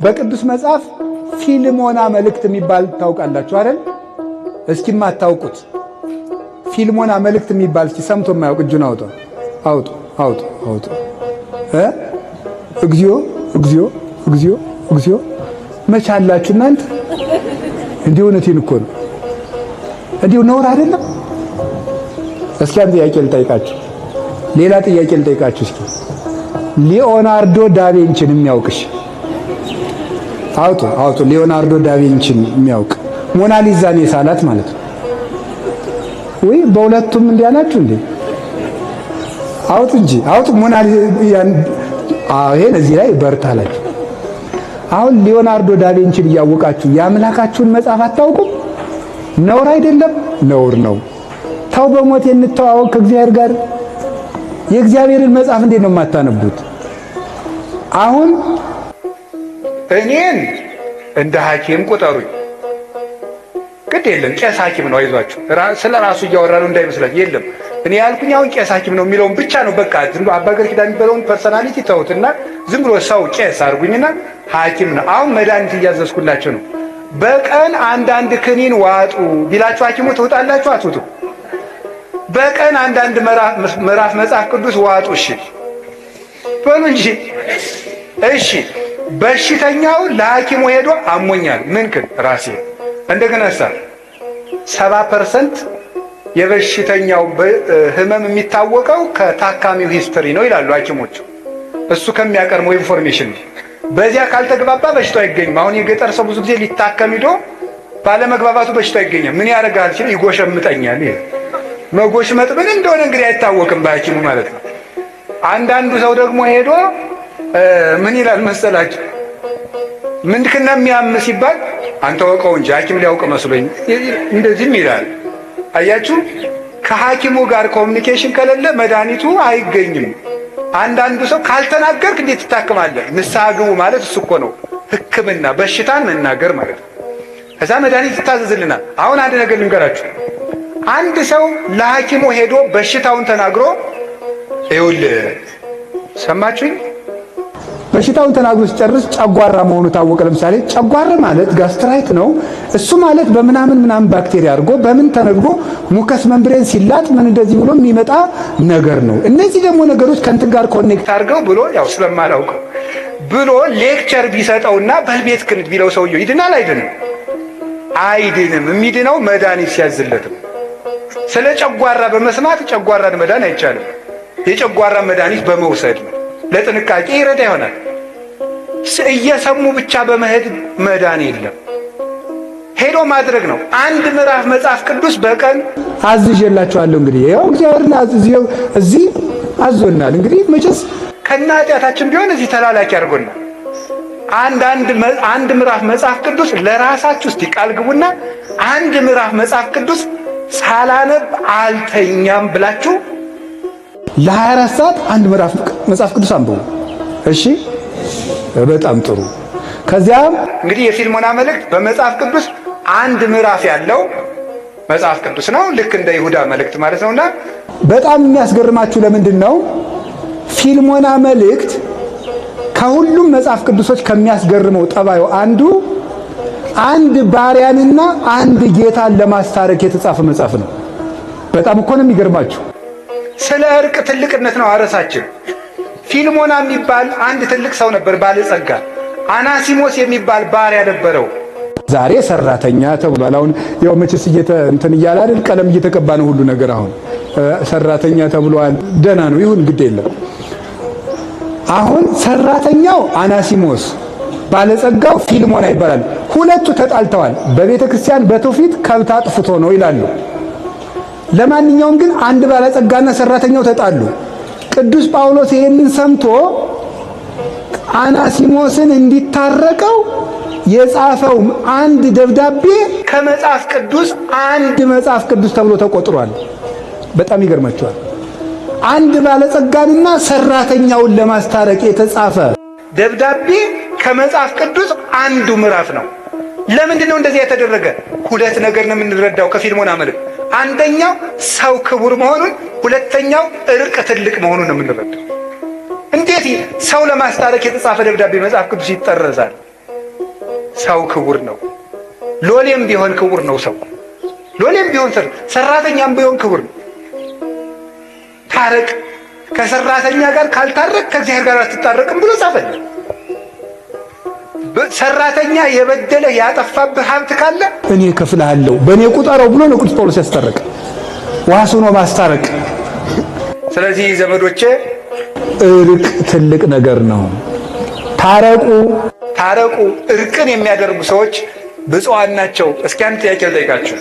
በቅዱስ መጽሐፍ ፊልሞና መልእክት የሚባል ታውቃላችሁ አይደል? እስኪ ማታውቁት ፊልሞና መልእክት የሚባል እስኪ ሰምቶ የማያውቅ እጁን አውጡ አውጡ አውጡ አውጡ። እግዚኦ እግዚኦ እግዚኦ እግዚኦ መቻላችሁ እናንተ። እንዲሁ እውነቴን እኮ ነው። እንዲሁ ነውር አይደለም። እስኪ አንድ ጥያቄ ልጠይቃችሁ፣ ሌላ ጥያቄ ልጠይቃችሁ። እስኪ ሊዮናርዶ ዳቪንቺን የሚያውቅሽ አውጡ አውጡ። ሊዮናርዶ ዳቪንቺን የሚያውቅ ሞናሊዛን የሳላት ማለት ነው ወይ? በሁለቱም እንዲያናችሁ እንዴ? አውጡ እንጂ አውጡ። ሞናሊዛን ይሄን እዚህ ላይ በርታላችሁ። አሁን ሊዮናርዶ ዳቪንቺን እያወቃችሁ የአምላካችሁን መጽሐፍ አታውቁም? ነውር አይደለም? ነውር ነው። ተው በሞት እንተዋወቅ ከእግዚአብሔር ጋር። የእግዚአብሔርን መጽሐፍ እንዴት ነው የማታነቡት? አሁን እኔን እንደ ሐኪም ቁጠሩኝ። ግድ የለም ቄስ ሐኪም ነው፣ አይዟችሁ። ስለ ራሱ እያወራ ነው እንዳይመስላችሁ። የለም እኔ ያልኩኝ አሁን ቄስ ሐኪም ነው የሚለውን ብቻ ነው። በቃ ዝም ብሎ አባ ገብረ ኪዳን የሚባለውን ፐርሰናሊቲ ተውትና ዝም ብሎ ሰው ቄስ አድርጉኝና ሐኪም ነው። አሁን መድኃኒት እያዘዝኩላችሁ ነው። በቀን አንዳንድ ክኒን ዋጡ ቢላችሁ ሐኪሙ ትውጣላችሁ? አትውጡ? በቀን አንዳንድ ምዕራፍ መጽሐፍ ቅዱስ ዋጡ። እሺ በሉ እንጂ እሺ። በሽተኛው ለሐኪሙ ሄዶ አሞኛል ምንክን ራሴ እንደገና 70% የበሽተኛው ህመም የሚታወቀው ከታካሚው ሂስትሪ ነው ይላሉ ሐኪሞቹ። እሱ ከሚያቀርበው ኢንፎርሜሽን ነው። በዚያ ካልተግባባ በሽታው አይገኝም። አሁን የገጠር ሰው ብዙ ጊዜ ሊታከም ሄዶ ባለመግባባቱ በሽታው አይገኝም። ምን ያደርጋል ሲል ይጎሸምጠኛል። ይሄ መጎሽመጥ ምን እንደሆነ እንግዲህ አይታወቅም በሐኪሙ ማለት ነው። አንዳንዱ ሰው ደግሞ ሄዶ ምን ይላል መሰላችሁ? ምንድን ነው የሚያም ሲባል አንተ ወቀው እንጂ ሐኪም ሊያውቅ መስሎኝ እንደዚህም ይላል። አያችሁ፣ ከሐኪሙ ጋር ኮሚኒኬሽን ከሌለ መድኃኒቱ አይገኝም። አንዳንዱ ሰው ካልተናገርክ እንዴት ትታክማለህ? ንስሐ ግቡ ማለት እሱ እኮ ነው ሕክምና፣ በሽታን መናገር ማለት ነው። ከዛ መድኃኒት ይታዘዝልናል። አሁን አንድ ነገር ልንገራችሁ። አንድ ሰው ለሐኪሙ ሄዶ በሽታውን ተናግሮ ይኸውልህ፣ ሰማችሁኝ? በሽታውን ተናግሮ ሲጨርስ ጨጓራ መሆኑ ታወቀ። ለምሳሌ ጨጓራ ማለት ጋስትራይት ነው። እሱ ማለት በምናምን ባክቴሪያ አድርጎ በምን ተነግሮ ሙከስ መንብሬን ሲላጥ ምን እንደዚህ ብሎ የሚመጣ ነገር ነው። እነዚህ ደግሞ ነገሮች ከእንትን ጋር ኮኔክት አድርገው ብሎ ያው ስለማላውቀው ብሎ ሌክቸር ቢሰጠውና በልቤት ክንድ ቢለው ሰውየው ይድናል አይድንም? አይድንም። የሚድነው መድኃኒት ሲያዝለትም። ስለ ጨጓራ በመስማት ጨጓራን መዳን አይቻልም። የጨጓራ መድኃኒት በመውሰድ ነው። ለጥንቃቄ ይረዳ ይሆናል። እየሰሙ ብቻ በመሄድ መዳን የለም። ሄዶ ማድረግ ነው። አንድ ምዕራፍ መጽሐፍ ቅዱስ በቀን አዝዤላችኋለሁ። እንግዲህ ያው እግዚአብሔርን እዚህ አዞናል። እንግዲህ መቼስ ከነ ኃጢአታችን ቢሆን እዚህ ተላላኪ አድርጎናል። አንድ ምዕራፍ መጽሐፍ ቅዱስ ለራሳችሁ እስቲ ቃል ግቡና አንድ ምዕራፍ መጽሐፍ ቅዱስ ሳላነብ አልተኛም ብላችሁ ለ24 ሰዓት አንድ ምዕራፍ መጽሐፍ ቅዱስ አንብቡ። እሺ፣ በጣም ጥሩ። ከዚያም እንግዲህ የፊልሞና መልእክት በመጽሐፍ ቅዱስ አንድ ምዕራፍ ያለው መጽሐፍ ቅዱስ ነው። ልክ እንደ ይሁዳ መልእክት ማለት ነውና በጣም የሚያስገርማችሁ ለምንድን ነው ፊልሞና መልእክት ከሁሉም መጽሐፍ ቅዱሶች ከሚያስገርመው ጠባዩ አንድ ባሪያንና አንድ ጌታን ለማስታረቅ የተጻፈ መጽሐፍ ነው። በጣም እኮ ነው የሚገርማችሁ። ስለ እርቅ ትልቅነት ነው አረሳችን። ፊልሞና የሚባል አንድ ትልቅ ሰው ነበር፣ ባለጸጋ። አናሲሞስ የሚባል ባሪያ ነበረው። ዛሬ ሰራተኛ ተብሏል። አሁን ያው መቼስ እንትን እያለ አይደል፣ ቀለም እየተቀባ ነው ሁሉ ነገር። አሁን ሰራተኛ ተብሏል። ደህና ነው ይሁን፣ ግድ የለም። አሁን ሰራተኛው አናሲሞስ፣ ባለጸጋው ፊልሞና ይባላል። ሁለቱ ተጣልተዋል። በቤተ ክርስቲያን በትውፊት ከብት አጥፍቶ ነው ይላሉ። ለማንኛውም ግን አንድ ባለጸጋና ሰራተኛው ተጣሉ። ቅዱስ ጳውሎስ ይሄንን ሰምቶ አናሲሞስን እንዲታረቀው የጻፈው አንድ ደብዳቤ ከመጽሐፍ ቅዱስ አንድ መጽሐፍ ቅዱስ ተብሎ ተቆጥሯል። በጣም ይገርማችኋል። አንድ ባለጸጋንና ሰራተኛውን ለማስታረቅ የተጻፈ ደብዳቤ ከመጽሐፍ ቅዱስ አንዱ ምዕራፍ ነው። ለምንድን ነው እንደዚህ የተደረገ? ሁለት ነገር ነው የምንረዳው ከፊልሞና መልእክት። አንደኛው ሰው ክቡር መሆኑን፣ ሁለተኛው እርቅ ትልቅ መሆኑን ነው የምንረዳው። እንዴት ሰው ለማስታረቅ የተጻፈ ደብዳቤ መጽሐፍ ቅዱስ ይጠረዛል? ሰው ክቡር ነው። ሎሌም ቢሆን ክቡር ነው። ሰው ሎሌም ቢሆን ሰራተኛም ቢሆን ክቡር ነው። ታረቅ፣ ከሰራተኛ ጋር ካልታረቅ ከእግዚአብሔር ጋር አትታረቅም ብሎ ጻፈልን። ሰራተኛ የበደለ ያጠፋብህ ሀብት ካለ እኔ እከፍልሃለሁ በእኔ ቁጠረው ብሎ ነው ቅዱስ ጳውሎስ ያስታረቀ። ዋስ ሆኖ ማስታረቅ። ስለዚህ ዘመዶቼ እርቅ ትልቅ ነገር ነው። ታረቁ። እርቅን የሚያደርጉ ሰዎች ብፁዓን ናቸው። እስኪ አንድ ጥያቄ ልጠይቃችሁ።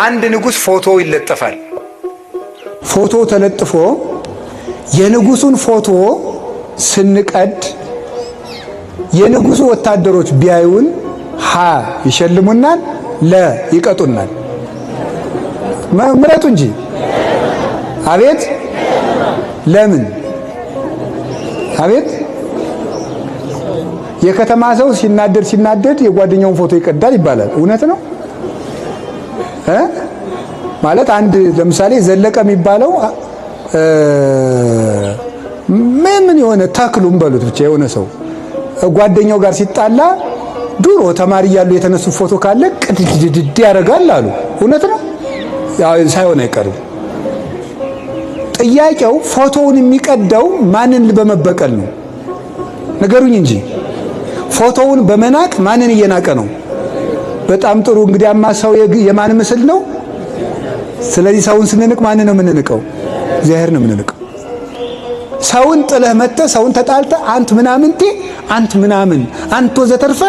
አንድ ንጉሥ ፎቶ ይለጠፋል። ፎቶ ተለጥፎ የንጉሱን ፎቶ ስንቀድ የንጉሱ ወታደሮች ቢያዩን ሀ ይሸልሙናል፣ ለ ይቀጡናል። ምረጡ እንጂ። አቤት ለምን? አቤት የከተማ ሰው ሲናደድ የጓደኛውን ፎቶ ይቀዳል ይባላል። እውነት ነው ማለት አንድ ለምሳሌ ዘለቀ የሚባለው ምን የሆነ ተክሉም በሉት ብቻ የሆነ ሰው ጓደኛው ጋር ሲጣላ ድሮ ተማሪ ያሉ የተነሱ ፎቶ ካለ ቅድድድ ያደርጋል አሉ። እውነት ነው ሳይሆን አይቀርም። ጥያቄው ፎቶውን የሚቀደው ማንን በመበቀል ነው? ነገሩኝ እንጂ ፎቶውን በመናቅ ማንን እየናቀ ነው? በጣም ጥሩ። እንግዲያማ ሰው የማን ምስል ነው? ስለዚህ ሰውን ስንንቅ ማንን ነው የምንንቀው? እግዚአብሔር ነው የምንንቀው። ሰውን ጥለህ መጥተህ ሰውን ተጣልተህ አንት ምናምንቴ አንት ምናምን አንተ ወዘተርፈ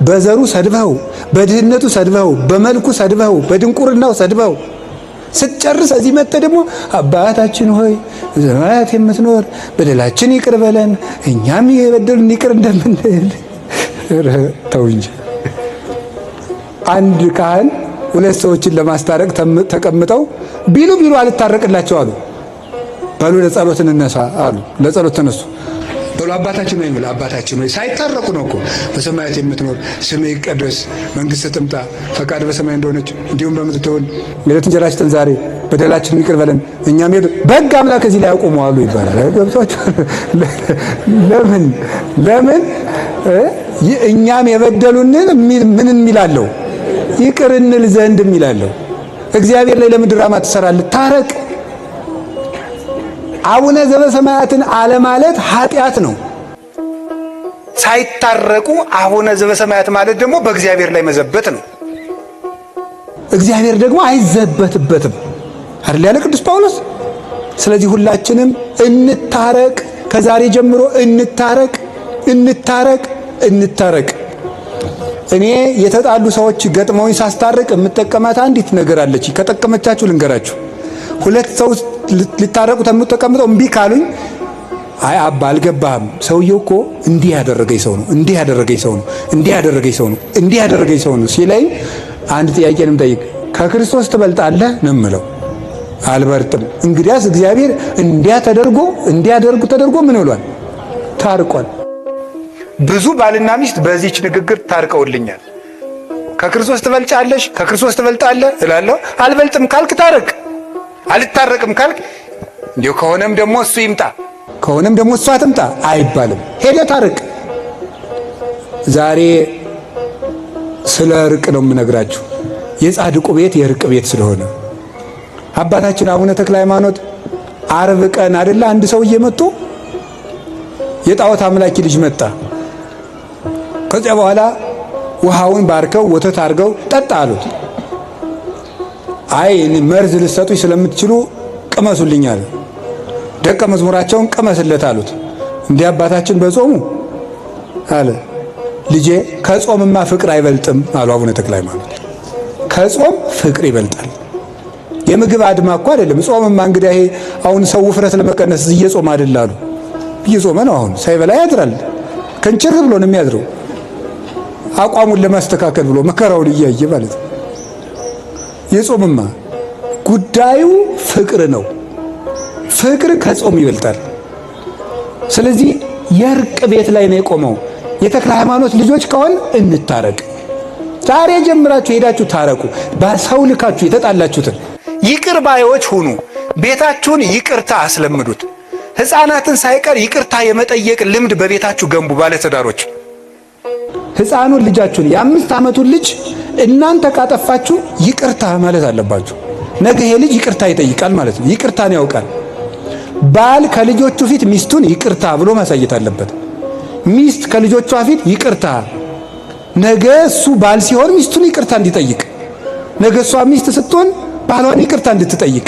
በዘሩ ሰድበው፣ በድህነቱ ሰድበው፣ በመልኩ ሰድበው፣ በድንቁርናው ሰድበው ስትጨርስ እዚህ መጥተህ ደግሞ አባታችን ሆይ በሰማያት የምትኖር በደላችን ይቅር በለን እኛም የበደሉን ይቅር እንደምንል። ተው እንጂ። አንድ ካህን ሁለት ሰዎችን ለማስታረቅ ተቀምጠው ቢሉ አልታረቅላቸው አሉ። በሉ ለጸሎት እንነሳ አሉ። ለጸሎት ተነሱ። በሉ አባታችን ነው የሚል አባታችን ነው። ሳይታረቁ ነው እኮ በሰማያት የምትኖር ስምህ ይቀደስ፣ መንግሥትህ ትምጣ፣ ፈቃድ በሰማይ እንደሆነች እንዲሁም በምድር ትሁን፣ የዕለት እንጀራችንን ስጠን ዛሬ፣ በደላችንን ይቅር በለን እኛም በሕግ አምላክ እዚህ ላይ ያቆሙ አሉ ይባላል። ገብቷችሁ? ለምን እኛም የበደሉንን ምን እንላለው? ይቅር እንል ዘንድ የሚላለው። እግዚአብሔር ላይ ለምን ድራማ ትሰራለህ? ታረቅ። አቡነ ዘበሰማያትን አለማለት ኃጢአት ነው። ሳይታረቁ አቡነ ዘበሰማያት ማለት ደግሞ በእግዚአብሔር ላይ መዘበት ነው። እግዚአብሔር ደግሞ አይዘበትበትም አይደል ያለ ቅዱስ ጳውሎስ። ስለዚህ ሁላችንም እንታረቅ፣ ከዛሬ ጀምሮ እንታረቅ። እኔ የተጣሉ ሰዎች ገጥመውኝ ሳስታርቅ የምጠቀማት አንዲት ነገር አለች። ከጠቀመቻችሁ ልንገራችሁ። ሁለት ሰው ሊታረቁ ተቀምጠው እምቢ ካሉኝ አይ አባ አልገባህም፣ ሰውየው እኮ እንዲህ ያደረገኝ ሰው ነው ሲለኝ አንድ ጥያቄ ነው የምጠይቅ። ከክርስቶስ ትበልጣለህ ነው የምለው። አልበርጥም። እንግዲያስ እግዚአብሔር እንዲያደርጉ ተደርጎ ምን ብሏል? ታርቋል። ብዙ ባልና ሚስት በዚህች ንግግር ታርቀውልኛል። ከክርስቶስ ትበልጫለሽ፣ ከክርስቶስ ትበልጣለህ እላለሁ። አልበልጥም ካልክ ታረቅ፣ አልታረቅም ካልክ እንዲሁ ከሆነም ደግሞ እሱ ይምጣ፣ ከሆነም ደግሞ እሷ ትምጣ አይባልም። ሄደህ ታረቅ። ዛሬ ስለ እርቅ ነው የምነግራችሁ። የጻድቁ ቤት የእርቅ ቤት ስለሆነ አባታችን አቡነ ተክለ ሃይማኖት ዓርብ ቀን አይደለ አንድ ሰውዬ መጥቶ የጣዖት አምላኪ ልጅ መጣ። ከዚያ በኋላ ውሃውን ባርከው ወተት አድርገው ጠጣ አሉት። አይ መርዝ ልትሰጡኝ ስለምትችሉ ቅመሱልኝ አለ። ደቀ መዝሙራቸውን ቅመስለት አሉት። እንዲህ አባታችን በጾሙ አለ። ልጄ ከጾምማ ፍቅር አይበልጥም አሉ አቡነ ተክለ ሃይማኖት። ከጾም ፍቅር ይበልጣል። የምግብ አድማ እኮ አይደለም። ጾምማ እንግዲህ ይሄ አሁን ሰው ውፍረት ለመቀነስ እየጾም አይደል አሉ። እየጾመ ነው አሁን። ሳይበላ ያድራል። ከንጭር ብሎ ነው የሚያድረው። አቋሙን ለማስተካከል ብሎ መከራውን እያየ ማለት ነው። የጾምማ ጉዳዩ ፍቅር ነው። ፍቅር ከጾም ይበልጣል። ስለዚህ የእርቅ ቤት ላይ ነው የቆመው። የተክለ ሃይማኖት ልጆች ከሆን እንታረቅ። ዛሬ ጀምራችሁ ሄዳችሁ ታረቁ። በሰው ልካችሁ የተጣላችሁትን ይቅር ባዮች ሁኑ። ቤታችሁን ይቅርታ አስለምዱት። ሕፃናትን ሳይቀር ይቅርታ የመጠየቅ ልምድ በቤታችሁ ገንቡ። ባለትዳሮች ሕፃኑን ልጃችሁን የ5 ዓመቱን ልጅ እናንተ ካጠፋችሁ ይቅርታ ማለት አለባችሁ። ነገ ይሄ ልጅ ይቅርታ ይጠይቃል ማለት ነው። ይቅርታን ያውቃል። ባል ከልጆቹ ፊት ሚስቱን ይቅርታ ብሎ ማሳየት አለበት። ሚስት ከልጆቿ ፊት ይቅርታ፣ ነገ እሱ ባል ሲሆን ሚስቱን ይቅርታ እንዲጠይቅ፣ ነገ እሷ ሚስት ስትሆን ባሏን ይቅርታ እንድትጠይቅ።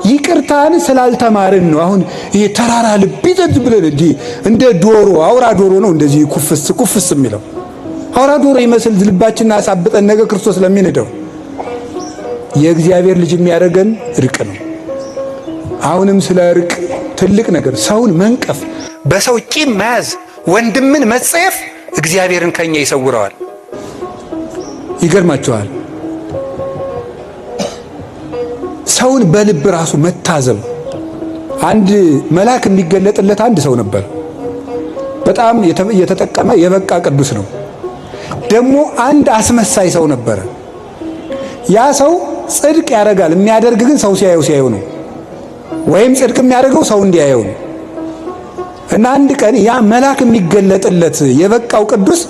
ይቅርታን ስላልተማርን ነው አሁን ይሄ ተራራ ልብ ይዘዝ ብለን እንደ ዶሮ አውራ ዶሮ ነው እንደዚህ ኩፍስ የሚለው። አውራ ዶሮ ይመስል ልባችንን አሳብጠን ነገ ክርስቶስ ለሚንደው። የእግዚአብሔር ልጅ የሚያደርገን እርቅ ነው። አሁንም ስለ እርቅ ትልቅ ነገር ሰውን መንቀፍ፣ በሰው ቂም መያዝ፣ ወንድምን መጸየፍ እግዚአብሔርን ከኛ ይሰውረዋል። ይገርማቸዋል። ሰውን በልብ ራሱ መታዘብ። አንድ መልአክ የሚገለጥለት አንድ ሰው ነበር። በጣም የተጠቀመ የበቃ ቅዱስ ነው። ደግሞ አንድ አስመሳይ ሰው ነበረ። ያ ሰው ጽድቅ ያደርጋል። የሚያደርግ ግን ሰው ሲያየው ነው። ወይም ጽድቅ የሚያደርገው ሰው እንዲያየው ነው። እና አንድ ቀን ያ መልአክ የሚገለጥለት የበቃው ቅዱስ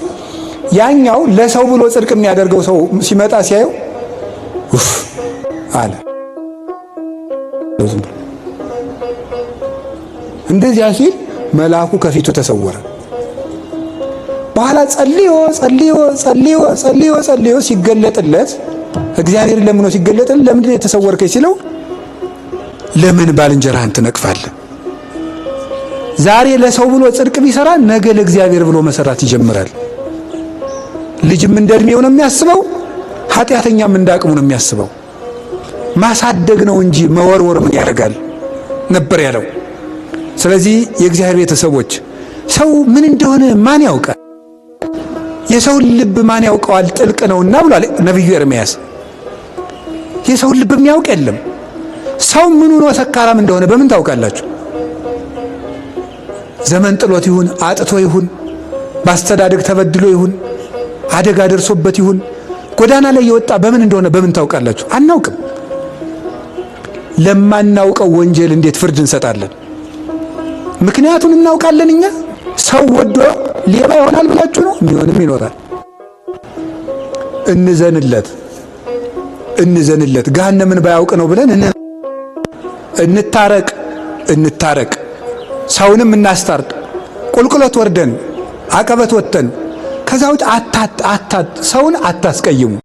ያኛው ለሰው ብሎ ጽድቅ የሚያደርገው ሰው ሲመጣ ሲያየው ኡፍ አለ። እንደዚያ ሲል መልአኩ ከፊቱ ተሰወረ። በኋላ ጸልዮ ሲገለጥለት እግዚአብሔር ለምኖ ሲገለጥለት ለምንድን ነው የተሰወርከኝ ሲለው ለምን ባልንጀራህን ትነቅፋለህ? ዛሬ ለሰው ብሎ ጽድቅ ቢሰራ ነገ ለእግዚአብሔር ብሎ መሰራት ይጀምራል። ልጅም እንደ ዕድሜው ነው የሚያስበው፣ ኃጢአተኛም እንደ አቅሙ ነው የሚያስበው። ማሳደግ ነው እንጂ መወርወር ምን ያደርጋል ነበር ያለው። ስለዚህ የእግዚአብሔር ቤተሰቦች ሰው ምን እንደሆነ ማን ያውቃል? የሰውን ልብ ማን ያውቀዋል? ጥልቅ ነውና ብሏል ነቢዩ ኤርምያስ። የሰውን ልብ የሚያውቅ የለም። ሰው ምኑ ነው ሰካራም እንደሆነ በምን ታውቃላችሁ? ዘመን ጥሎት ይሁን፣ አጥቶ ይሁን፣ ባስተዳደግ ተበድሎ ይሁን፣ አደጋ ደርሶበት ይሁን፣ ጎዳና ላይ የወጣ በምን እንደሆነ በምን ታውቃላችሁ? አናውቅም። ለማናውቀው ወንጀል እንዴት ፍርድ እንሰጣለን? ምክንያቱን እናውቃለን እኛ። ሰው ወዶ ሌባ ይሆናል ብላችሁ ነው? የሚሆንም ይኖራል። እንዘንለት ገሃነምን ባያውቅ ነው ብለን እንታረቅ፣ ሰውንም እናስታርቅ። ቁልቁለት ወርደን አቀበት ወጥተን ከዛ ውጭ ሰውን አታስቀይሙ።